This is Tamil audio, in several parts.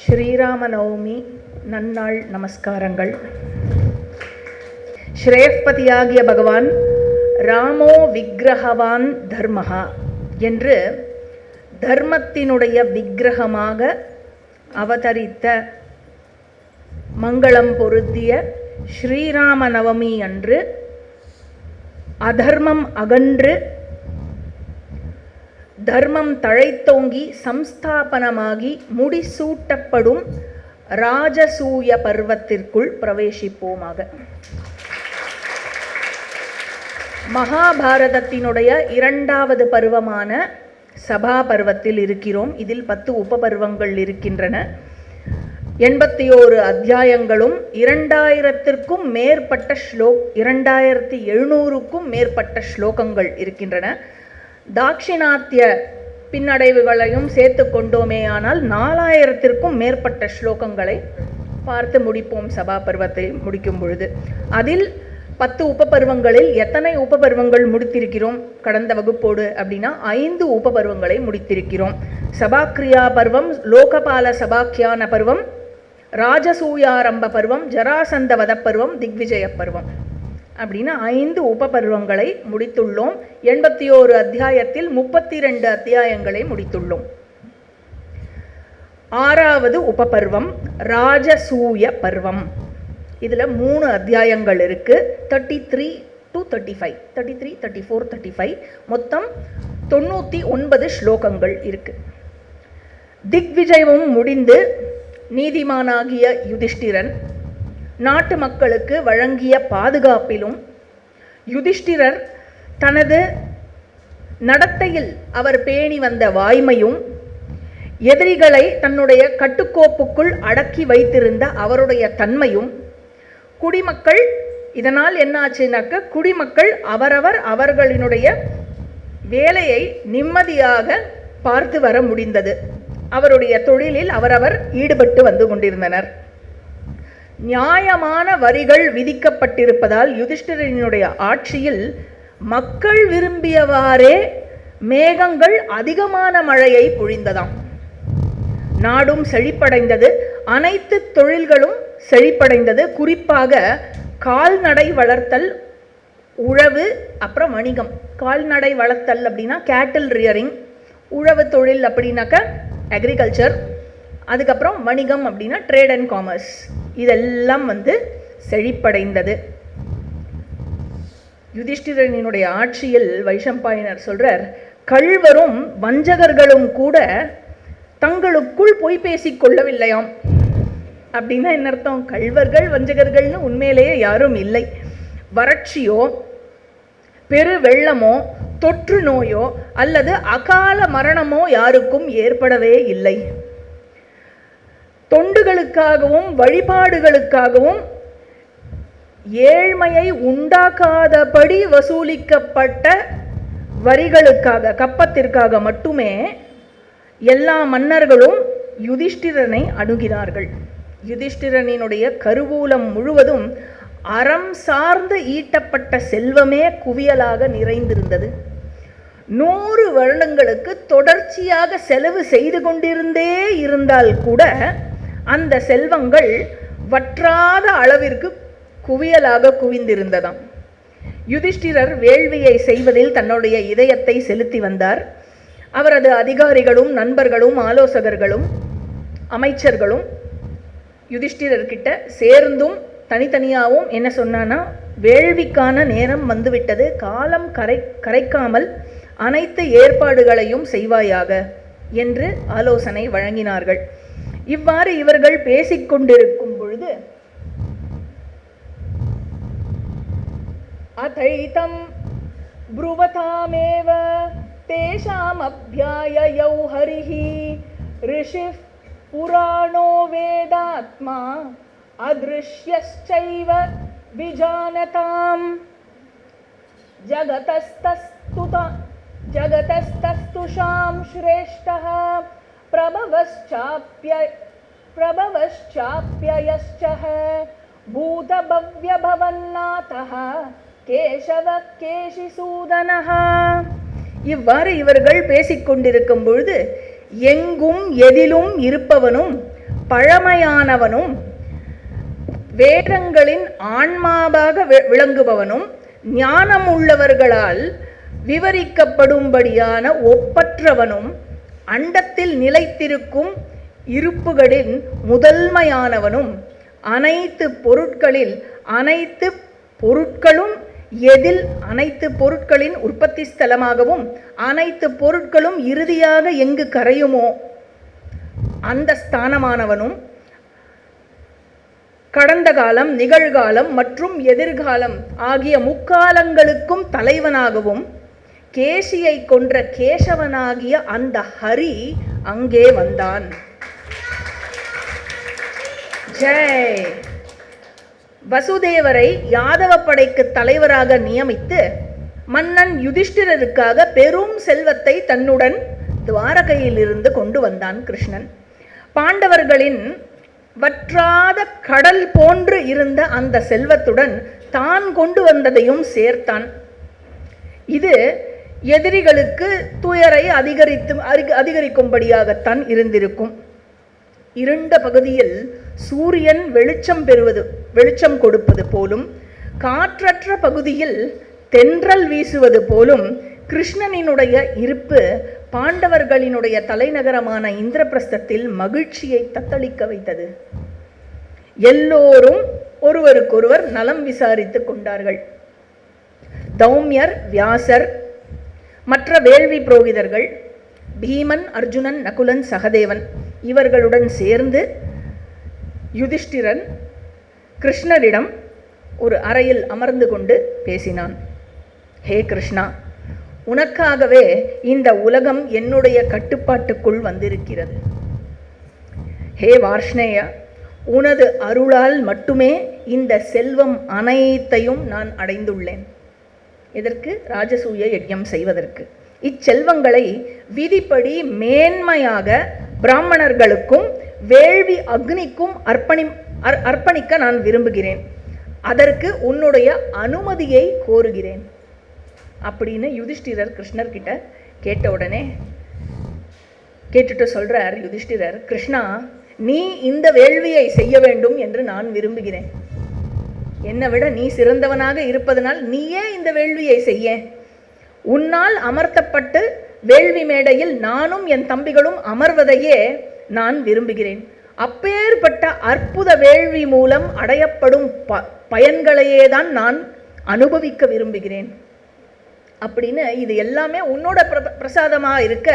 ஸ்ரீராம நவமி நன்னாள் நமஸ்காரங்கள். ஸ்ரேயப்பதியாகிய பகவான் ராமோ விக்கிரகவான் தர்மஹா என்று தர்மத்தினுடைய விக்கிரகமாக அவதரித்த மங்களம் பொருந்திய ஸ்ரீராம நவமி அன்று அதர்மம் அகன்று தர்மம் தழைத்தோங்கி சம்ஸ்தாபனமாகி முடிசூட்டப்படும் ராஜசூய பர்வத்திற்குள் பிரவேசிப்போமாக. மகாபாரதத்தினுடைய இரண்டாவது பருவமான சபா பருவத்தில் இருக்கிறோம். இதில் 10 உபபருவங்கள் இருக்கின்றன. 81 அத்தியாயங்களும் 2700க்கும் மேற்பட்ட 2700க்கும் மேற்பட்ட ஸ்லோகங்கள் இருக்கின்றன. தாட்சிணாத்திய பின்னடைவுகளையும் சேர்த்து கொண்டோமே ஆனால் 4000த்திற்கும் மேற்பட்ட ஸ்லோகங்களை பார்த்து முடிப்போம் சபா பருவத்தை முடிக்கும் பொழுது. அதில் 10 உபபருவங்களில் எத்தனை உபபருவங்கள் முடித்திருக்கிறோம் கடந்த வகுப்போடு அப்படின்னா 5 உபபருவங்களை முடித்திருக்கிறோம். சபாக்ரியா பருவம், லோகபால சபாக்கியான பருவம், ராஜசூயாரம்ப பருவம், ஜராசந்த வத பருவம், திக்விஜய பருவம் அப்படின்னு 5 உபபருவங்களை முடித்துள்ளோம். 81 அத்தியாயத்தில் 32 அத்தியாயங்களை முடித்துள்ளோம். 6வது உபபருவம் ராஜசூய பருவம். இதில் 3 அத்தியாயங்கள் இருக்கு. 33 to 35, 33, 34, 35 மொத்தம் 99 ஸ்லோகங்கள் இருக்கு. திக்விஜயமும் முடிந்து நீதிமானாகிய யுதிஷ்டிரன் நாட்டு மக்களுக்கு வழங்கிய பாதுகாப்பிலும் யுதிஷ்டிரர் தனது நடத்தையில் அவர் பேணி வந்த வாய்மையும் எதிரிகளை தன்னுடைய கட்டுக்கோப்புக்குள் அடக்கி வைத்திருந்த அவருடைய தன்மையும் குடிமக்கள் இதனால் என்னாச்சுனாக்க குடிமக்கள் அவர்களினுடைய வேலையை நிம்மதியாக பார்த்து வர முடிந்தது. அவருடைய தொழிலில் அவரவர் ஈடுபட்டு வந்து கொண்டிருந்தனர். நியாயமான வரிகள் விதிக்கப்பட்டிருப்பதால் யுதிஷ்டிரனுடைய ஆட்சியில் மக்கள் விரும்பியவாறே மேகங்கள் அதிகமான மழையை பொழிந்ததாம். நாடும் செழிப்படைந்தது. அனைத்து தொழில்களும் செழிப்படைந்தது. குறிப்பாக கால்நடை வளர்த்தல், உழவு, அப்புறம் வணிகம். கால்நடை வளர்த்தல் அப்படின்னா கேட்டில் ரியரிங், உழவு தொழில் அப்படின்னாக்க அக்ரிகல்ச்சர், அதுக்கப்புறம் வணிகம் அப்படின்னா ட்ரேட் அண்ட் காமர்ஸ். இதெல்லாம் செழிப்படைந்தது. யுதிஷ்டிரனுடைய ஆட்சியில் வைஷம்பாயனர் சொல்றார், கள்வரும் வஞ்சகர்களும் கூட தங்களுக்குள் பொய் பேசிக் கொள்ளவில்லையாம். அப்படின்னா என்ன அர்த்தம்? கள்வர்கள் வஞ்சகர்கள்னு உண்மையிலேயே யாரும் இல்லை. வறட்சியோ பெரு வெள்ளமோ தொற்று நோயோ அல்லது அகால மரணமோ யாருக்கும் ஏற்படவே இல்லை. தொண்டுகளுக்காகவும் வழிபாடுகளுக்காகவும் ஏழ்மையை உண்டாக்காதபடி வசூலிக்கப்பட்ட வரிகளுக்காக, கப்பத்திற்காக மட்டுமே எல்லா மன்னர்களும் யுதிஷ்டிரனை அணுகினார்கள். யுதிஷ்டிரனினுடைய கருவூலம் முழுவதும் அறம் சார்ந்து ஈட்டப்பட்ட செல்வமே குவியலாக நிறைந்திருந்தது. 100 வருடங்களுக்கு தொடர்ச்சியாக செலவு செய்து கொண்டிருந்தே இருந்தால் கூட அந்த செல்வங்கள் வற்றாத அளவிற்கு குவியலாக குவிந்திருந்ததாம். யுதிஷ்டிரர் வேள்வியை செய்வதில் தன்னுடைய இதயத்தை செலுத்தி வந்தார். அவரது அதிகாரிகளும் நண்பர்களும் ஆலோசகர்களும் அமைச்சர்களும் யுதிஷ்டிரர்கிட்ட சேர்ந்தும் தனித்தனியாகவும் என்ன சொன்னான்னா, வேள்விக்கான நேரம் வந்துவிட்டது, காலம் கரைக்காமல் அனைத்து ஏற்பாடுகளையும் செய்வாயாக என்று ஆலோசனை வழங்கினார்கள். இவ்வாறு இவர்கள் பேசிக்கொண்டிருக்கும் பொழுது அதைதம் ப்ருவதாமேவ தேஷாம் அப்யாயயௌ ஹரிஹி ரிஷிஃப் புராணோ வேதாத்மா அதிருஷ்யஸ்சைவ விஜானதாம் ஜகதஸ்தஸ்துஷாம் ஸ்ரேஷ்டஹ பிரபவஸ்சாப்யயஸ்சஹ பூதபவ்யபவன்னாதஹ கேசவ கேசிசூதனஹ. இவ்வாறு இவர்கள் பேசிக்கொண்டிருக்கும் பொழுது எங்கும் எதிலும் இருப்பவனும் பழமையானவனும் வேதங்களின் ஆன்மாவாக விளங்குபவனும் ஞானம் உள்ளவர்களால் விவரிக்கப்படும்படியான ஒப்பற்றவனும் அண்டத்தில் நிலைத்திருக்கும் இருப்புகளின் முதன்மையானவனும் அனைத்து பொருட்களின் உற்பத்தி ஸ்தலமாகவும் அனைத்து பொருட்களும் இறுதியாக எங்கு கரையுமோ அந்த ஸ்தானமானவனும் கடந்த காலம், நிகழ்காலம் மற்றும் எதிர்காலம் ஆகிய முக்காலங்களுக்கும் தலைவனாகவும் கேசியை கொன்ற கேசவனாகிய அந்த ஹரி அங்கே வந்தான். ஜெய். வசுதேவரை யாதவ படைக்கு தலைவராக நியமித்து மன்னன் யுதிஷ்டிரருக்காக பெரும் செல்வத்தை தன்னுடன் துவாரகையிலிருந்து கொண்டு வந்தான் கிருஷ்ணன். பாண்டவர்களின் வற்றாத கடல் போன்று இருந்த அந்த செல்வத்துடன் தான் கொண்டு வந்ததையும் சேர்த்தான். இது எதிரிகளுக்கு துயரை அதிகரிக்கும்படியாகத்தான் இருந்திருக்கும். இருண்ட பகுதியில் சூரியன் வெளிச்சம் கொடுப்பது போலும், காற்றற்ற பகுதியில் தென்றல் வீசுவது போலும் கிருஷ்ணனினுடைய இருப்பு பாண்டவர்களினுடைய தலைநகரமான இந்திரபிரஸ்தத்தில் மகிழ்ச்சியை தத்தளிக்க வைத்தது. எல்லோரும் ஒருவருக்கொருவர் நலம் விசாரித்துக் கொண்டார்கள். தௌமியர், வியாசர், மற்ற வேள்வி புரோகிதர்கள், பீமன், அர்ஜுனன், நகுலன், சகதேவன் இவர்களுடன் சேர்ந்து யுதிஷ்டிரன் கிருஷ்ணரிடம் ஒரு அறையில் அமர்ந்து கொண்டு பேசினான். ஹே கிருஷ்ணா, உனக்காகவே இந்த உலகம் என்னுடைய கட்டுப்பாட்டுக்குள் வந்திருக்கிறது. ஹே வார்ஷ்ணேயா, உனது அருளால் மட்டுமே இந்த செல்வம் அனைத்தையும் நான் அடைந்துள்ளேன். இதற்கு ராஜசூய யஜ்ஞம் செய்வதற்கு இச்செல்வங்களை விதிப்படி மேன்மையாக பிராமணர்களுக்கும் வேள்வி அக்னிக்கும் அர்ப்பணிக்க நான் விரும்புகிறேன். அதற்கு உன்னுடைய அனுமதியை கோருகிறேன் அப்படின்னு யுதிஷ்டிரர் கிருஷ்ணர் கிட்ட கேட்ட உடனே கேட்டுட்டு சொல்றார் யுதிஷ்டிரர், கிருஷ்ணா, நீ இந்த வேள்வியை செய்ய வேண்டும் என்று நான் விரும்புகிறேன். என்னை விட நீ சிறந்தவனாக இருப்பதனால் நீயே இந்த வேள்வியை செய்ய. உன்னால் அமர்த்தப்பட்டு வேள்வி மேடையில் நானும் என் தம்பிகளும் அமர்வதையே நான் விரும்புகிறேன். அப்பேற்பட்ட அற்புத வேள்வி மூலம் அடையப்படும் பயன்களையே தான் நான் அனுபவிக்க விரும்புகிறேன் அப்படின்னு, இது எல்லாமே உன்னோட பிரசாதமாக இருக்க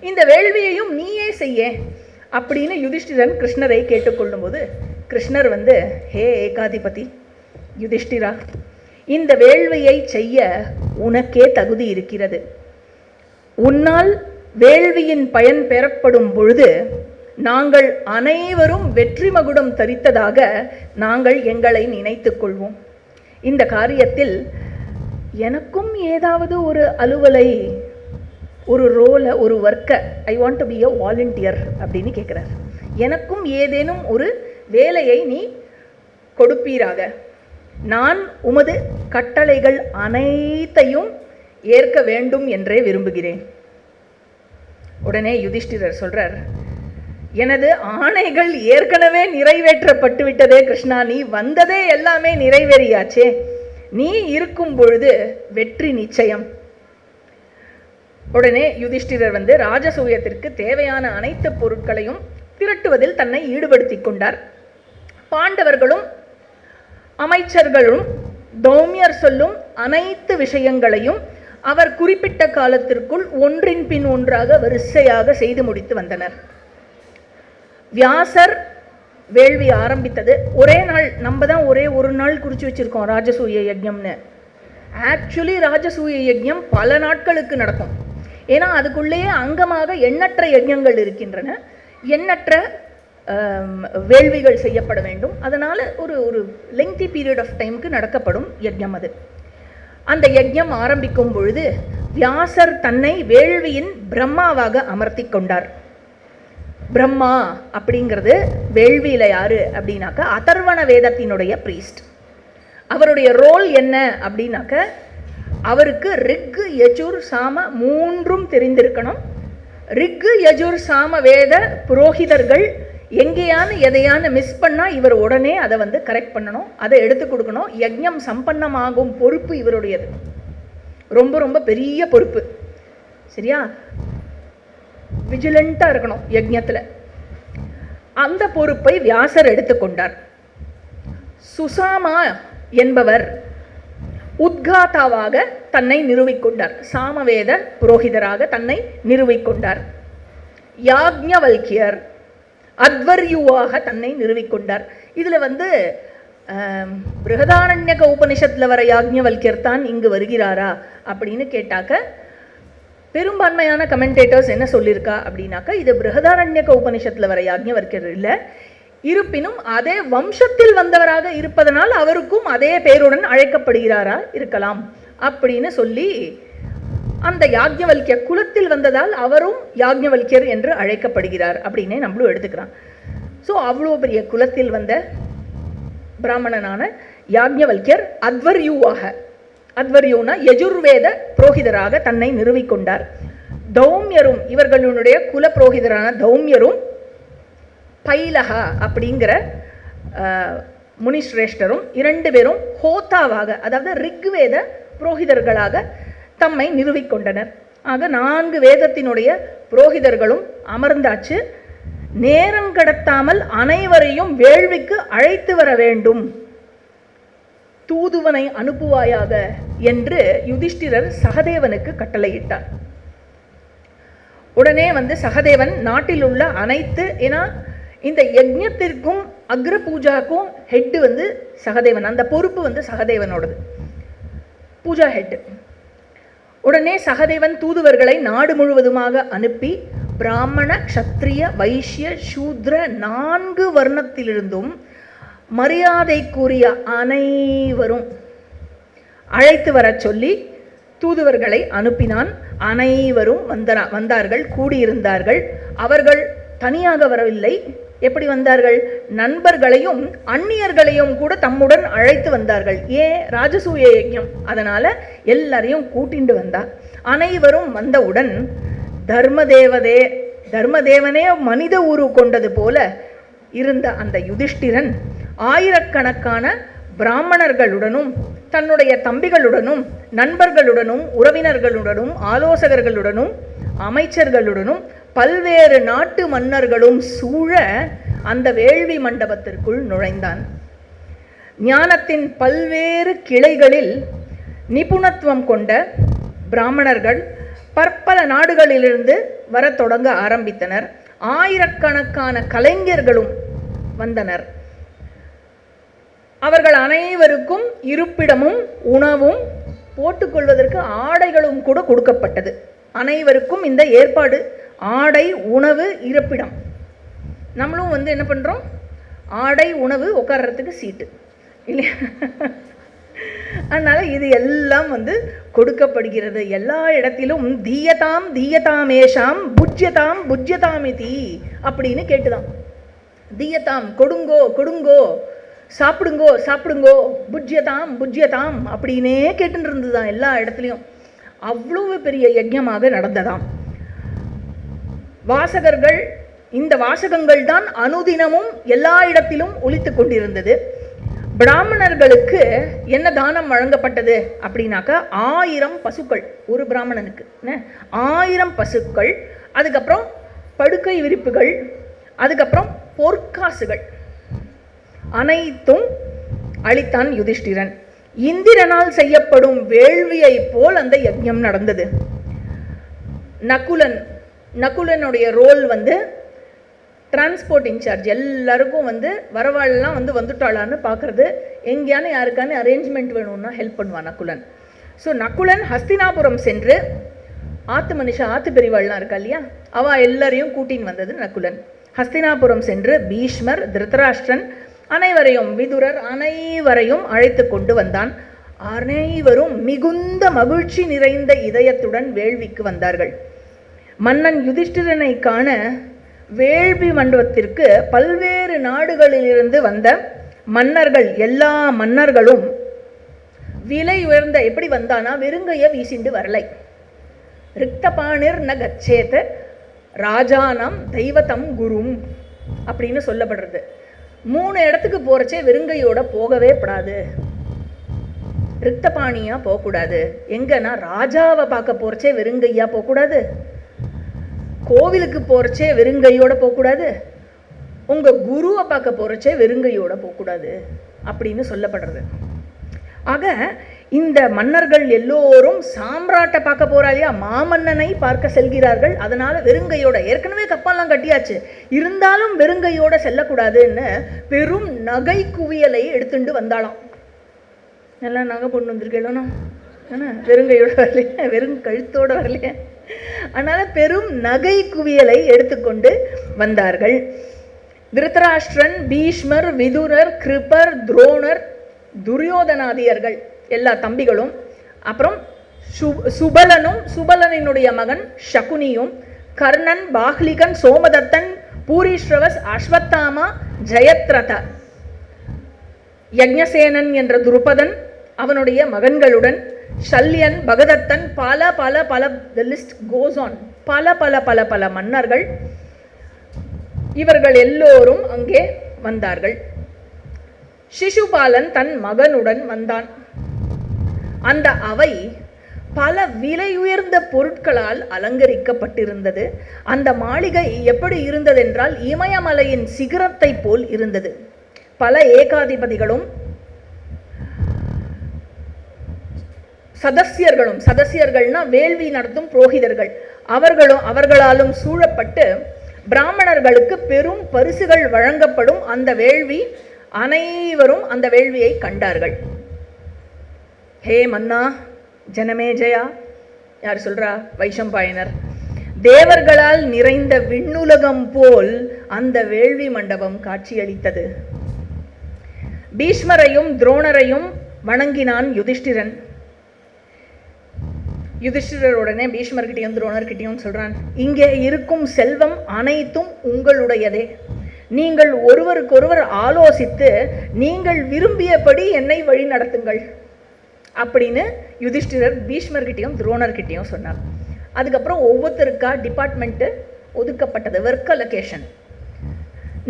இந்த வேள்வியையும் நீயே செய்ய அப்படின்னு யுதிஷ்டிரன் கிருஷ்ணரை கேட்டுக்கொள்ளும் போது கிருஷ்ணர் ஹே ஏகாதிபதி யுதிஷ்டிரா, இந்த வேள்வியை செய்ய உனக்கே தகுதி இருக்கிறது. உன்னால் வேள்வியின் பயன் பெறப்படும் பொழுது நாங்கள் அனைவரும் வெற்றி மகுடம் தரித்ததாக நாங்கள் எங்களை நினைத்துக் கொள்வோம். இந்த காரியத்தில் எனக்கும் ஏதாவது ஒரு அலுவலை, ஒரு ரோலை, ஒரு ஒர்க்கை, I want to be a volunteer அப்படின்னு கேட்குறார். எனக்கும் ஏதேனும் ஒரு வேலையை நீ கொடுப்பீராக. நான் உமது கட்டளைகள் அனைத்தையும் ஏற்க வேண்டும் என்றே விரும்புகிறேன். உடனே யுதிஷ்டிரர் சொல்றார், எனது ஆணைகள் ஏற்கனவே நிறைவேற்றப்பட்டு விட்டதே கிருஷ்ணா, நீ வந்ததே எல்லாமே நிறைவேறியாச்சே. நீ இருக்கும் பொழுது வெற்றி நிச்சயம். உடனே யுதிஷ்டிரர் ராஜசூயத்திற்கு தேவையான அனைத்து பொருட்களையும் திரட்டுவதில் தன்னை ஈடுபடுத்தி கொண்டார். பாண்டவர்களும் அமைச்சர்களும் தௌமியர் சொல்லும் அனைத்து விஷயங்களையும் அவர் குறிப்பிட்ட காலத்திற்குள் ஒன்றின் பின் ஒன்றாக வரிசையாக செய்து முடித்து வந்தனர். வியாசர் வேள்வி ஆரம்பித்தது ஒரே நாள். நம்ம தான் ஒரே ஒரு நாள் குறித்து வச்சிருக்கோம் ராஜசூய யஜ்ஞம்னு. ஆக்சுவலி ராஜசூய யஜ்ஞம் பல நாட்களுக்கு நடக்கும். ஏன்னா அதுக்குள்ளேயே அங்கமாக எண்ணற்ற யஜ்ஞங்கள் இருக்கின்றன, எண்ணற்ற வேள்விகள் செய்யப்பட வேண்டும். அதனால் ஒரு லெங்தி பீரியட் ஆஃப் டைமுக்கு நடக்கப்படும் யஜ்ஞம் அது. அந்த யஜ்ஞம் ஆரம்பிக்கும் பொழுது வியாசர் தன்னை வேள்வியின் பிரம்மாவாக அமர்த்தி கொண்டார். பிரம்மா அப்படிங்கிறது வேள்வியில் யாரு அப்படின்னாக்க அதர்வண வேதத்தினுடைய பிரீஸ்ட். அவருடைய ரோல் என்ன அப்படின்னாக்க, அவருக்கு ரிக், யஜுர், சாம மூன்றும் தெரிந்திருக்கணும். ரிக், யஜுர், சாம வேத புரோகிதர்கள் எங்கேயான எதையான மிஸ் பண்ணால் இவர் உடனே அதை வந்து கரெக்ட் பண்ணணும், அதை எடுத்து கொடுக்கணும். யஜ்ஞம் சம்பன்னமாகும் பொறுப்பு இவருடையது, ரொம்ப ரொம்ப பெரிய பொறுப்பு. சரியா? விஜிலண்டாக இருக்கணும் யஜ்ஞத்தில். அந்த பொறுப்பை வியாசர் எடுத்துக்கொண்டார். சுசாமா என்பவர் உத்காதாவாக தன்னை நிறுவிக்கொண்டார், சாமவேத புரோகிதராக தன்னை நிறுவிக்கொண்டார். யாக்ஞவல்கியர் அத்வர்யுவாக தன்னை நிறுவிக்கொண்டார். இதில் வந்து பிருகதாரண்யக உபனிஷத்தில் வர யாக்ஞவல்கியர் தான் இங்கு வருகிறாரா அப்படின்னு கேட்டாக்க பெரும்பான்மையான கமெண்டேட்டர்ஸ் என்ன சொல்லியிருக்கா அப்படின்னாக்கா இது பிருகதாரண்யக உபனிஷத்தில் வர யாக்ஞவல்கியர் இல்லை, இருப்பினும் அதே வம்சத்தில் வந்தவராக இருப்பதனால் அவருக்கும் அதே பேருடன் அழைக்கப்படுகிறாரா இருக்கலாம் அப்படின்னு சொல்லி அந்த யாக்ஞவல்கிய குலத்தில் வந்ததால் அவரும் யாக்ஞவல்கியர் என்று அழைக்கப்படுகிறார் அப்படின்னே நம்மளும் எடுத்துக்கிறான். ஸோ அவ்வளோ பெரிய குலத்தில் வந்த பிராமணனான யாக்ஞவல்கியர் அத்வர்யுவாக, அத்வர்யுனா யஜுர்வேத புரோகிதராக தன்னை நிறுவிக்கொண்டார். தௌமியரும், இவர்களுடைய குல புரோகிதரான தௌமியரும் பைலகா அப்படிங்கிற முனிஸ்ரேஷ்டரும் 2 பேரும் ஹோத்தாவாக, அதாவது ரிக்வேத புரோகிதர்களாக தம்மை நிறுவிக்கொண்டனர். ஆக 4 வேதத்தினுடைய புரோகிதர்களும் அமர்ந்தாச்சு. நேரம் கடத்தாமல் அனைவரையும் வேள்விக்கு அழைத்து வர வேண்டும், தூதுவனை அனுப்புவாயாக என்று யுதிஷ்டிரர் சகதேவனுக்கு கட்டளையிட்டார். உடனே வந்து சகதேவன் நாட்டில் உள்ள அனைத்து, ஏன்னா இந்த யஜ்ஞத்திற்கும் அக்ர பூஜாக்கும் ஹெட்டு வந்து சகதேவன், அந்த பொறுப்பு வந்து சகதேவனோடது, பூஜா ஹெட்டு. உடனே சகதேவன் தூதுவர்களை நாடு முழுவதுமாக அனுப்பி பிராமண க்ஷத்ரிய வைஷ்ய சூத்ர 4 வர்ணத்திலிருந்தும் மரியாதைக்குரிய அனைவரும் அழைத்து வர சொல்லி தூதுவர்களை அனுப்பினான். அனைவரும் வந்தார்கள், கூடியிருந்தார்கள். அவர்கள் தனியாக வரவில்லை. எப்படி வந்தார்கள்? நண்பர்களையும் அந்நியர்களையும் கூட தம்முடன் அழைத்து வந்தார்கள். ஏன்? ராஜசூய யஜ்ஞம், அதனால எல்லாரையும் கூட்டிண்டு வந்தார். அனைவரும் வந்தவுடன் தர்மதேவனே மனித உரு கொண்டது போல இருந்த அந்த யுதிஷ்டிரன் ஆயிரக்கணக்கான பிராமணர்களுடனும் தன்னுடைய தம்பிகளுடனும் நண்பர்களுடனும் உறவினர்களுடனும் ஆலோசகர்களுடனும் அமைச்சர்களுடனும் பல்வேறு நாட்டு மன்னர்களும் சூழ அந்த வேள்வி மண்டபத்திற்குள் நுழைந்தான். ஞானத்தின் பல்வேறு கிளைகளில் நிபுணத்துவம் கொண்ட பிராமணர்கள் பற்பல நாடுகளிலிருந்து வர தொடங்க ஆரம்பித்தனர். ஆயிரக்கணக்கான கலைஞர்களும் வந்தனர். அவர்கள் அனைவருக்கும் இருப்பிடமும் உணவும் போட்டுக்கொள்வதற்கு ஆடைகளும் கூட கொடுக்கப்பட்டது. அனைவருக்கும் இந்த ஏற்பாடு, ஆடை, உணவு, இருப்பிடம். நம்மளும் வந்து என்ன பண்ணுறோம்? ஆடை, உணவு, உட்கார்றதுக்கு சீட்டு இல்லையா? அதனால் இது எல்லாம் வந்து கொடுக்கப்படுகிறது. எல்லா இடத்திலும் தீயதாம் தீயதாமேஷாம் புஜ்யதாம் புஜ்யதாமிதி அப்படின்னு கேட்டுதான். தீயதாம், கொடுங்கோ கொடுங்கோ, சாப்பிடுங்கோ சாப்பிடுங்கோ, புஜ்யதாம் புஜ்யதாம் அப்படின்னே கேட்டுன்னு இருந்துதான் எல்லா இடத்துலையும். அவ்வளவு பெரிய யஜ்ஞமாக நடந்ததாம். வாசகர்கள், இந்த வாசகங்கள் தான் அனுதினமும் எல்லா இடத்திலும் ஒலித்து கொண்டிருந்தது. பிராமணர்களுக்கு என்ன தானம் வழங்கப்பட்டது அப்படின்னாக்கா 1000 பசுக்கள் ஒரு பிராமணனுக்கு, 1000 பசுக்கள், அதுக்கப்புறம் படுக்கை விரிப்புகள், அதுக்கப்புறம் பொற்காசுகள் அனைத்தும் அளித்தான் யுதிஷ்டிரன். இந்திரனால் செய்யப்படும் வேள்வியை போல் அந்த யஜ்ஞம் நடந்தது. நகுலனுடைய ரோல் வந்து டிரான்ஸ்போர்ட் இன்சார்ஜ். எல்லாருக்கும் வந்து வரவாழெல்லாம் வந்துட்டாளான்னு பார்க்குறது, எங்கேயானு யாருக்கானு அரேஞ்ச்மெண்ட் வேணும்னா ஹெல்ப் பண்ணுவான் நகுலன். ஸோ நகுலன் ஹஸ்தினாபுரம் சென்று, ஆத்து பெரியவாள்லாம் இருக்கா இல்லையா, அவள் எல்லாரையும் கூட்டின்னு வந்தது நகுலன். ஹஸ்தினாபுரம் சென்று பீஷ்மர், திருதராஷ்டிரன் அனைவரையும், விதுரர் அனைவரையும் அழைத்து கொண்டு வந்தான். அனைவரும் மிகுந்த மகிழ்ச்சி நிறைந்த இதயத்துடன் வேள்விக்கு வந்தார்கள். மன்னன் யுதிஷ்டிரனை காண வேள்வி மண்டபத்திற்கு பல்வேறு நாடுகளிலிருந்து வந்த மன்னர்கள், எல்லா மன்னர்களும் விலை உயர்ந்த, எப்படி வந்தானா வெறுங்கைய வீசிண்டு வரலை. ரிக்தபாணிர் ந கச்சேத ராஜானம் தெய்வதம் குரும் அப்படின்னு சொல்லப்படுறது. 3 இடத்துக்கு போகிறச்சே வெறுங்கையோட போகவே படாது, ரிக்தபாணியாக போகக்கூடாது. எங்கன்னா ராஜாவை பார்க்க போகிறச்சே வெறுங்கையாக போகக்கூடாது, கோவிலுக்கு போகிறச்சே வெறுங்கையோட போகக்கூடாது, உங்கள் குருவை பார்க்க போகிறச்சே வெறுங்கையோட போகக்கூடாது அப்படின்னு சொல்லப்படுறது. ஆக இந்த மன்னர்கள் எல்லோரும் சாம்ராட்டை பார்க்க போறாளியா, மாமன்னனை பார்க்க செல்கிறார்கள். அதனால வெறுங்கையோட, ஏற்கனவே கப்பெல்லாம் கட்டியாச்சு, இருந்தாலும் வெறுங்கையோட செல்லக்கூடாதுன்னு பெரும் நகை குவியலை எடுத்துட்டு வந்தாளாம். நல்லா நகை பொண்ணு வந்திருக்கேளோ, வெறுங்கையோட வரலையே, வெறும் கழுத்தோட வரலையே. அதனால பெரும் நகை குவியலை எடுத்துக்கொண்டு வந்தார்கள். திருதராஷ்டிரன், பீஷ்மர், விதுரர், கிருபர், துரோணர், துரியோதனாதியர்கள் எல்லா தம்பிகளும், அப்புறம் சுபலனும் சுபலனினுடைய மகன் சகுனியும், கர்ணன், பாஹ்லிகன், சோமதத்தன், பூரிஸ்ரவஸ், அஸ்வத்தாமா, ஜெயத்ரத, யக்ஞசேனன் என்ற துருபதன் அவனுடைய மகன்களுடன், சல்யன், பகதத்தன், பல பல பல, the list goes on, பல பல பல பல மன்னர்கள், இவர்கள் எல்லோரும் அங்கே வந்தார்கள். சிசுபாலன் தன் மகனுடன் வந்தான். அந்த அவை பல விலையுயர்ந்த பொருட்களால் அலங்கரிக்கப்பட்டிருந்தது. அந்த மாளிகை எப்படி இருந்ததென்றால் இமயமலையின் சிகரத்தை போல் இருந்தது. பல ஏகாதிபதிகளும் சதஸ்யர்களும், சதஸ்யர்கள்னா வேள்வி நடத்தும் புரோகிதர்கள், அவர்களாலும் சூழப்பட்டு பிராமணர்களுக்கு பெரும் பரிசுகள் வழங்கப்படும் அந்த வேள்வி, அனைவரும் அந்த வேள்வியை கண்டார்கள். ஹே மன்னா ஜனமே ஜெயா, யார் சொல்றா? வைஷம்பாயனர். தேவர்களால் நிறைந்த விண்ணுலகம் போல் அந்த வேள்வி மண்டபம் காட்சியளித்தது. பீஷ்மரையும் துரோணரையும் வணங்கினான் யுதிஷ்டிரன். யுதிஷ்டிரருடனே பீஷ்மர்கிட்டையும் துரோணர்கிட்டையும் சொல்றான், இங்கே இருக்கும் செல்வம் அனைத்தும் உங்களுடையதே. நீங்கள் ஒருவருக்கொருவர் ஆலோசித்து நீங்கள் விரும்பியபடி என்னை வழி நடத்துங்கள் அப்படின்னு யுதிஷ்டிரர் பீஷ்மர்கிட்டையும் துரோணர்கிட்டையும் சொன்னார். அதுக்கப்புறம் ஒவ்வொருத்தருக்கா டிபார்ட்மெண்ட்டு ஒதுக்கப்பட்டது, ஒர்க் அலோகேஷன்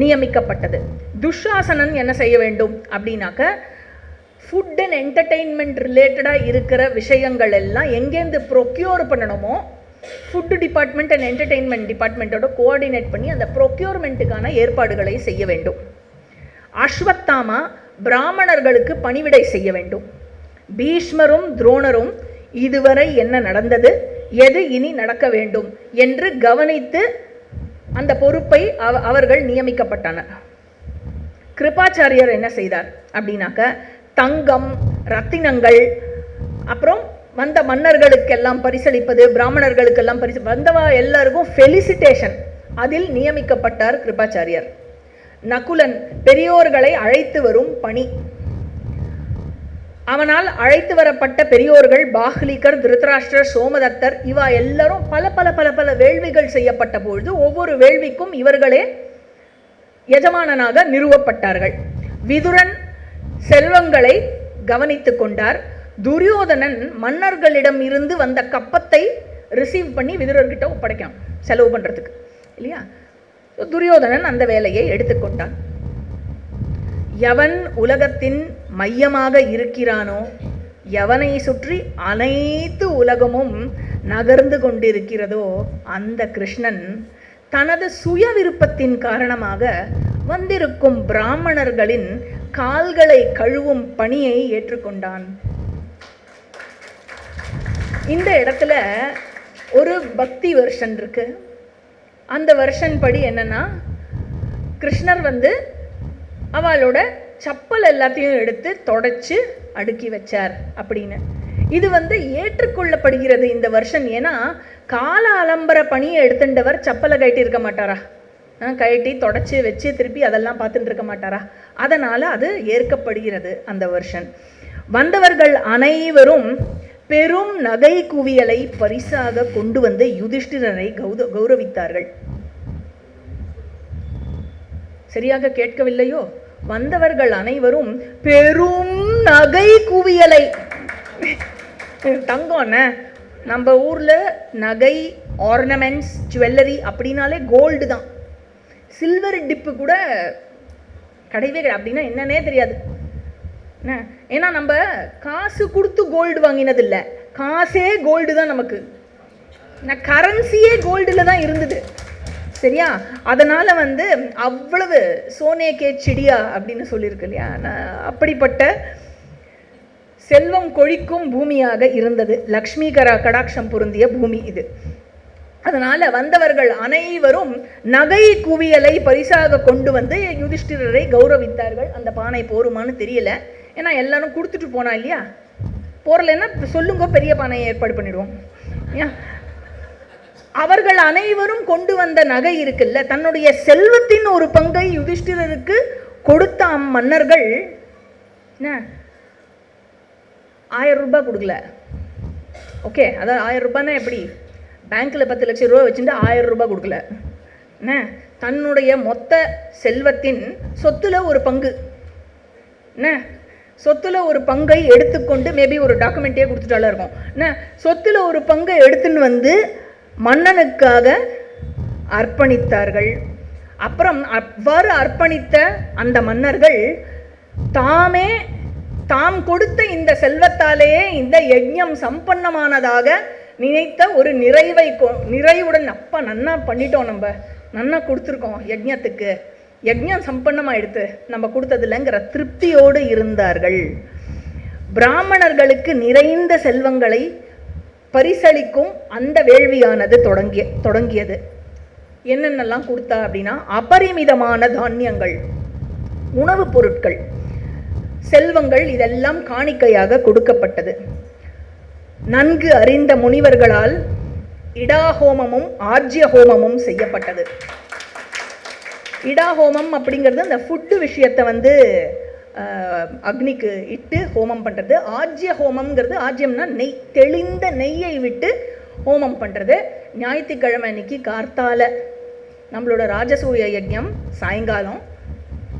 நியமிக்கப்பட்டது. துஷாசனன் என்ன செய்ய வேண்டும் அப்படின்னாக்க, ஃபுட் அண்ட் என்டர்டெயின்மெண்ட் ரிலேட்டடாக இருக்கிற விஷயங்கள் எல்லாம் எங்கேருந்து ப்ரொக்யூர் பண்ணணுமோ ஃபுட்டு டிபார்ட்மெண்ட் அண்ட் என்டர்டெயின்மெண்ட் டிபார்ட்மெண்ட்டோட கோஆர்டினேட் பண்ணி அந்த ப்ரொக்யூர்மெண்ட்டுக்கான ஏற்பாடுகளை செய்ய வேண்டும். அஸ்வத்தாமா பிராமணர்களுக்கு பணிவிடை செய்ய வேண்டும். பீஷ்மரும் துரோணரும் இதுவரை என்ன நடந்தது, எது இனி நடக்க வேண்டும் என்று கவனித்து அந்த பொறுப்பை அவர்கள் நியமிக்கப்பட்டனர். கிருபாச்சாரியர் என்ன செய்தார் அப்படின்னாக்க, தங்கம், ரத்தினங்கள், அப்புறம் வந்த மன்னர்களுக்கெல்லாம் பரிசளிப்பது, பிராமணர்களுக்கெல்லாம் வந்தவா எல்லாருக்கும் ஃபெலிசிட்டேஷன், அதில் நியமிக்கப்பட்டார் கிருபாச்சாரியர். நகுலன் பெரியோர்களை அழைத்து வரும் பணி. அவனால் அழைத்து வரப்பட்ட பெரியோர்கள் பாஹ்லிகர், திருதராஷ்டிரர், சோமதத்தர், இவா எல்லாரும் பல பல பல பல வேள்விகள் செய்யப்பட்ட பொழுது ஒவ்வொரு வேள்விக்கும் இவர்களே எஜமானனாக நிறுவப்பட்டார்கள். விதுரன் செல்வங்களை கவனித்து கொண்டார். துரியோதனன் மன்னர்களிடம் இருந்து வந்த கப்பத்தை ரிசீவ் பண்ணி விதுரர்கிட்ட ஒப்படைக்கான், செலவு பண்ணுறதுக்கு இல்லையா. துரியோதனன் அந்த வேலையை எடுத்துக்கொண்டான். எவன் உலகத்தின் மையமாக இருக்கிறானோ, எவனை சுற்றி அனைத்து உலகமும் நகர்ந்து கொண்டிருக்கிறதோ, அந்த கிருஷ்ணன் தனது சுய விருப்பத்தின் காரணமாக வந்திருக்கும் பிராமணர்களின் கால்களை கழுவும் பணியை ஏற்றுக்கொண்டான். இந்த இடத்துல ஒரு பக்தி வெர்ஷன் இருக்கு. அந்த வெர்ஷன் படி என்னன்னா, கிருஷ்ணர் அவளோட சப்பல் எல்லாத்தையும் எடுத்து தொடச்சு அடுக்கி வச்சார் அப்படின்னு. இது ஏற்றுக்கொள்ளப்படுகிறது இந்த வருஷன். ஏன்னா கால அலம்பர பணியை எடுத்துட்டவர் சப்பலை கழட்டி இருக்க மாட்டாரா, கழட்டி தொடச்சி வச்சு திருப்பி அதெல்லாம் பார்த்துட்டு இருக்க மாட்டாரா, அதனால் அது ஏற்கப்படுகிறது அந்த வருஷன். வந்தவர்கள் அனைவரும் பெரும் நகை குவியலை பரிசாக கொண்டு வந்து யுதிஷ்டிரரை கௌரவித்தார்கள். சரியாக கேட்கவில்லையோ? வந்தவர்கள் அனைவரும் பெரும் நகை குவியலை, தங்கம்ன நம்ம ஊரில் நகை, ஆர்னமெண்ட்ஸ், ஜுவல்லரி அப்படின்னாலே கோல்டு தான். சில்வர் டிப்பு கூட கிடையவே கிடையாது. அப்படின்னா என்னன்னே தெரியாது. ஏன்னா நம்ம காசு கொடுத்து கோல்டு வாங்கினது இல்லை, காசே கோல்டு தான் நமக்கு, கரன்சியே கோல்டில் தான் இருந்தது. சரியா? அதனால் அவ்வளவு சோனே கே சிடியா அப்படின்னு சொல்லியிருக்கு இல்லையா, அப்படிப்பட்ட செல்வம் கொழிக்கும் பூமியாக இருந்தது. லக்ஷ்மி கடாட்சம் பொருந்திய பூமி இது. அதனால் வந்தவர்கள் அனைவரும் நகை குவியலை பரிசாக கொண்டு வந்து யுதிஷ்டிரரை கௌரவித்தார்கள். அந்த பானை போருமான்னு தெரியல, ஏன்னா எல்லாரும் கொடுத்துட்டு போனா இல்லையா. போறலைன்னா சொல்லுங்க, பெரிய பானையை ஏற்பாடு பண்ணிடுவோம். அவர்கள் அனைவரும் கொண்டு வந்த நகை இருக்குல்ல, தன்னுடைய செல்வத்தின் ஒரு பங்கை யுதிஷ்டிரருக்கு கொடுத்த மன்னர்கள் 1000 ரூபாய் கொடுக்கல. ஓகே, அதாவது 1000 ரூபாய்னா எப்படி, பேங்க்கில் 10 லட்சம் ரூபா வச்சுட்டு 1000 ரூபாய் கொடுக்கல. என்ன, தன்னுடைய மொத்த செல்வத்தின் சொத்துல ஒரு பங்கு, என்ன சொத்துல ஒரு பங்கை எடுத்துக்கொண்டு, மேபி ஒரு டாக்குமெண்ட்டே கொடுத்துட்டாலும் இருக்கும், என்ன சொத்துல ஒரு பங்கை எடுத்துன்னு வந்து மன்னனுக்காக அர்ப்பணித்தார்கள். அப்புறம் அவ்வாறு அர்ப்பணித்த அந்த மன்னர்கள் தாம் கொடுத்த இந்த செல்வத்தாலேயே இந்த யஜ்ஞம் சம்பன்னமானதாக நினைத்த ஒரு நிறைவுடன், அப்பா நன்னா பண்ணிட்டோம், நம்ம நன்னா கொடுத்துருக்கோம் யஜ்ஞத்துக்கு, யஜ்ஞம் சம்பன்னமாயிடுத்து நம்ம கொடுத்ததில்லைங்கிற திருப்தியோடு இருந்தார்கள். பிராமணர்களுக்கு நிறைந்த செல்வங்களை பரிசளிக்கும் அந்த வேள்வியானது தொடங்கியது. என்னென்னலாம் கொடுத்தா அப்படின்னா, அபரிமிதமான தானியங்கள், உணவுப் பொருட்கள், செல்வங்கள், இதெல்லாம் காணிக்கையாக கொடுக்கப்பட்டது. நன்கு அறிந்த முனிவர்களால் இடாஹோமமும் ஆஜ்ய ஹோமமும் செய்யப்பட்டது. இடாஹோமம் அப்படிங்கிறது அந்த ஃபுட்டு விஷயத்தை அக்னிக்கு இட்டு ஹோமம் பண்ணுறது. ஆஜ்ய ஹோமம்ங்கிறது, ஆஜ்யம்னா நெய், தெளிந்த நெய்யை விட்டு ஹோமம் பண்ணுறது. ஞாயிற்றுக்கிழமை அன்னைக்கு கார்த்தால நம்மளோட ராஜசூய யஜ்ஞம் சாயங்காலம்,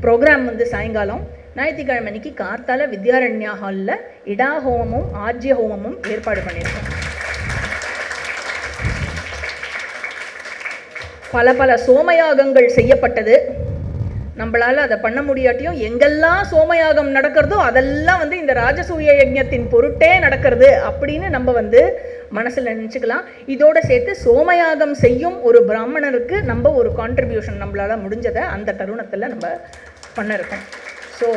ப்ரோக்ராம் சாயங்காலம், ஞாயிற்றுக்கிழமை அன்னைக்கு கார்த்தால வித்யாரண்யா ஹாலில் இடாஹோமமும் ஆஜ்ய ஹோமமும் ஏற்பாடு பண்ணியிருக்கோம். பல சோமயாகங்கள் செய்யப்பட்டது. நம்மளால் அதை பண்ண முடியாட்டியும் எங்கெல்லாம் சோமயாகம் நடக்கிறதோ அதெல்லாம் இந்த ராஜசூய யஜ்ஞத்தின் பொருட்டே நடக்கிறது அப்படின்னு நம்ம மனசில் நினச்சிக்கலாம். இதோடு சேர்த்து சோமயாகம் செய்யும் ஒரு பிராமணருக்கு நம்ம ஒரு கான்ட்ரிபியூஷன் நம்மளால் முடிஞ்சதை அந்த தருணத்தில் நம்ம பண்ணிருக்கோம். ஸோ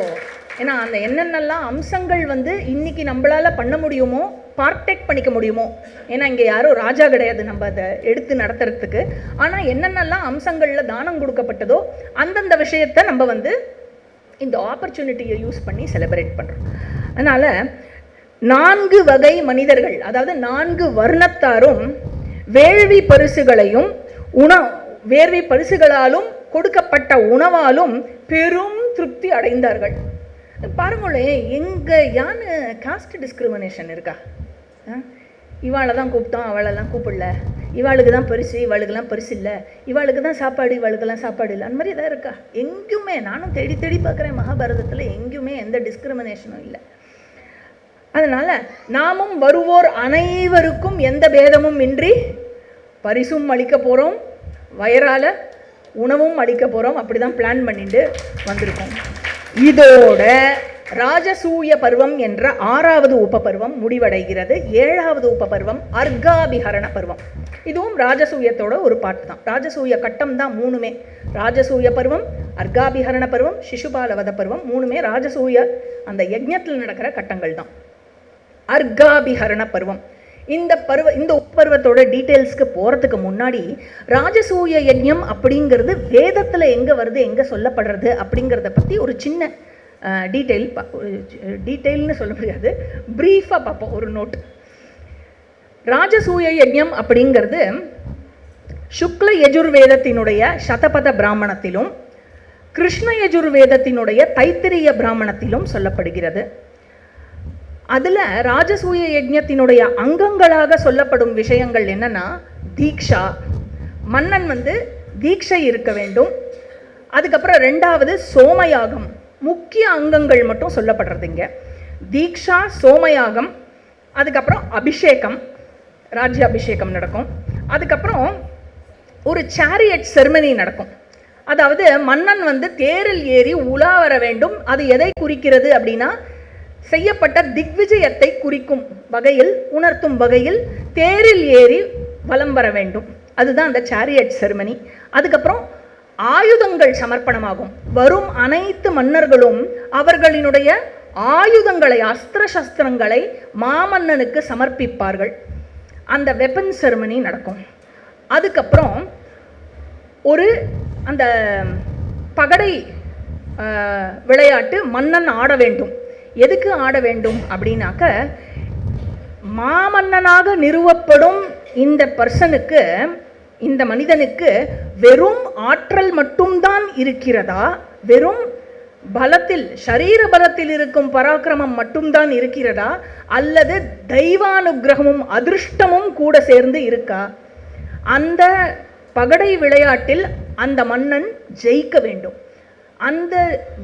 ஏன்னா அந்த என்னென்னலாம் அம்சங்கள் இன்னைக்கு நம்மளால் பண்ண முடியுமோ, பார்ட்டேக் பண்ணிக்க முடியுமோ, ஏன்னா இங்கே யாரும் ராஜா கிடையாது நம்ம அதை எடுத்து நடத்துறதுக்கு. ஆனால் என்னென்னலாம் அம்சங்களில் தானம் கொடுக்கப்பட்டதோ அந்தந்த விஷயத்தை நம்ம இந்த ஆப்பர்ச்சுனிட்டியை யூஸ் பண்ணி செலிப்ரேட் பண்ணுறோம். அதனால் 4 வகை மனிதர்கள், அதாவது 4 வர்ணத்தாரும் வேள்வி பரிசுகளையும் வேள்வி பரிசுகளாலும் கொடுக்கப்பட்ட உணவாலும் பெரும் திருப்தி அடைந்தார்கள். பாருங்களேன், யான்னு காஸ்ட் டிஸ்கிரிமினேஷன் இருக்கா? இவாளை தான் கூப்பிட்டோம், அவளெல்லாம் கூப்பிடல, இவாளுக்கு தான் பரிசு, இவாளுக்கெல்லாம் பரிசு இல்லை, இவாளுக்கு தான் சாப்பாடு, இவாளுக்கெல்லாம் சாப்பாடு இல்லை, அந்த மாதிரி எதாவது இருக்கா? எங்கேயுமே, நானும் தேடி பார்க்குறேன், மகாபாரதத்தில் எங்கேயுமே எந்த டிஸ்கிரிமினேஷனும் இல்லை. அதனால் நாமும் வருவோர் அனைவருக்கும் எந்த பேதமும் இன்றி பரிசும் அளிக்க போகிறோம், வயரால் உணவும் அளிக்க போகிறோம். அப்படி தான் பிளான் பண்ணிட்டு வந்திருக்கோம். இதோட ராஜசூய பருவம் என்ற 6வது உபபருவம் முடிவடைகிறது. 7வது உபபருவம் அர்காபிஹரண பருவம். இதுவும் ராஜசூயத்தோட ஒரு பாட்டு தான். ராஜசூய கட்டம் தான் 3மே. ராஜசூய பருவம், அர்காபிஹரண பருவம், சிசுபாலவத பருவம் 3மே ராஜசூய அந்த யஜ்ஞத்தில் நடக்கிற கட்டங்கள் தான். அர்காபிஹரண பருவம், இந்த உப்பருவத்தோட டீட்டெயில்ஸ்க்கு போகிறதுக்கு முன்னாடி ராஜசூய யஜ்ஞம் அப்படிங்கிறது வேதத்தில் எங்கே வருது, எங்கே சொல்லப்படுறது அப்படிங்கிறத பற்றி ஒரு சின்ன டீட்டெயில்னு சொல்ல முடியாது, ப்ரீஃபாக பார்ப்போம். ஒரு நோட். ராஜசூய யஜ்ஞம் அப்படிங்கிறது சுக்ல யஜுர்வேதத்தினுடைய சதபத பிராமணத்திலும் கிருஷ்ண யஜுர்வேதத்தினுடைய தைத்திரிய பிராமணத்திலும் சொல்லப்படுகிறது. அதில் ராஜசூய யஜ்ஞத்தினுடைய அங்கங்களாக சொல்லப்படும் விஷயங்கள் என்னன்னா, தீக்ஷா, மன்னன் தீட்சை இருக்க வேண்டும். அதுக்கப்புறம் 2வது சோமயாகம், முக்கிய அங்கங்கள் மட்டும் சொல்லப்படுறது இங்கே. தீக்ஷா, சோமயாகம், அதுக்கப்புறம் அபிஷேகம், ராஜ்ய அபிஷேகம் நடக்கும். அதுக்கப்புறம் ஒரு சேரியட் செர்மனி நடக்கும். அதாவது மன்னன் தேரில் ஏறி உலா வர வேண்டும். அது எதை குறிக்கிறது அப்படின்னா, செய்யப்பட்ட திக்விஜயத்தை குறிக்கும் வகையில், உணர்த்தும் வகையில் தேரில் ஏறி வலம் வர வேண்டும். அதுதான் அந்த சேரியட் செரிமனி. அதுக்கப்புறம் ஆயுதங்கள் சமர்ப்பணமாகும். வரும் அனைத்து மன்னர்களும் அவர்களினுடைய ஆயுதங்களை, அஸ்திர சஸ்திரங்களை மாமன்னனுக்கு சமர்ப்பிப்பார்கள். அந்த வெப்பன் செரிமனி நடக்கும். அதுக்கப்புறம் ஒரு அந்த பகடை விளையாட்டு மன்னன் ஆட வேண்டும். எதுக்கு ஆட வேண்டும் அப்படின்னாக்க, மாமன்னனாக நிறுவப்படும் இந்த பர்சனுக்கு, இந்த மனிதனுக்கு வெறும் ஆற்றல் மட்டும்தான் இருக்கிறதா, வெறும் பலத்தில், ஷரீர பலத்தில் இருக்கும் பராக்கிரமம் மட்டும்தான் இருக்கிறதா, அல்லது தெய்வானுகிரகமும் அதிருஷ்டமும் கூட சேர்ந்து இருக்கா? அந்த பகடை விளையாட்டில் அந்த மன்னன் ஜெயிக்க வேண்டும். அந்த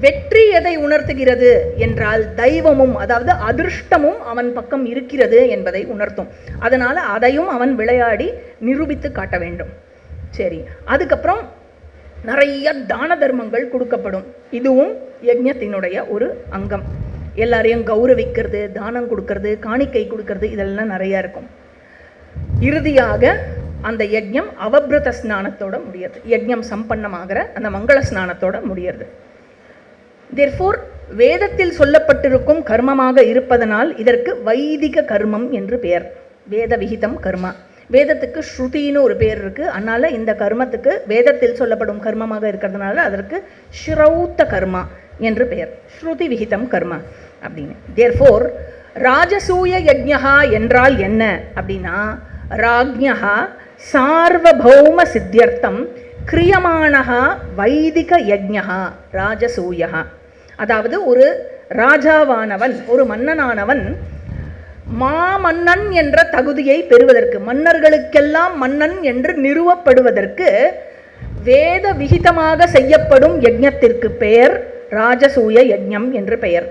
வெற்றி எதை உணர்த்துகிறது என்றால், தெய்வமும், அதாவது அதிருஷ்டமும் அவன் பக்கம் இருக்கிறது என்பதை உணர்த்தும். அதனால அதையும் அவன் விளையாடி நிரூபித்து காட்ட வேண்டும். சரி, அதுக்கப்புறம் நிறைய தான தர்மங்கள் கொடுக்கப்படும். இதுவும் யஜ்ஞத்தினுடைய ஒரு அங்கம். எல்லாரையும் கௌரவிக்கிறது, தானம் கொடுக்கறது, காணிக்கை கொடுக்கறது, இதெல்லாம் நிறைய இருக்கும். இறுதியாக அந்த யஜ்ஞம் அவபிரத ஸ்நானத்தோட முடியாது. யஜ்ஞம் சம்பன்னமாகிற அந்த மங்கள ஸ்நானத்தோட முடியாது. தேர்ஃபோர் வேதத்தில் சொல்லப்பட்டிருக்கும் கர்மமாக இருப்பதனால் இதற்கு வைதிக கர்மம் என்று பெயர். வேத விகிதம் கர்மா. வேதத்துக்கு ஸ்ருதின்னு ஒரு பேர் இருக்கு. அதனால இந்த கர்மத்துக்கு, வேதத்தில் சொல்லப்படும் கர்மமாக இருக்கிறதுனால அதற்கு ஸ்ரௌத்த கர்மா என்று பெயர். ஸ்ருதி விகிதம் கர்மா அப்படின்னு. தேர்ஃபோர் ராஜசூய யஜ்ஞா என்றால் என்ன அப்படின்னா, ராஜ்ஞா சார்வபௌம சித்தியர்த்தம் கிரியமானஹா வைதிக யஜ்ஞா ராஜசூயா. அதாவது ஒரு ராஜாவானவன், ஒரு மன்னனானவன் மாமன்னன் என்ற தகுதியை பெறுவதற்கு, மன்னர்களுக்கெல்லாம் மன்னன் என்று நிறுவப்படுவதற்கு வேத விகிதமாக செய்யப்படும் யஜ்ஞத்திற்கு பெயர் ராஜசூய யஜ்ஞம் என்று பெயர்.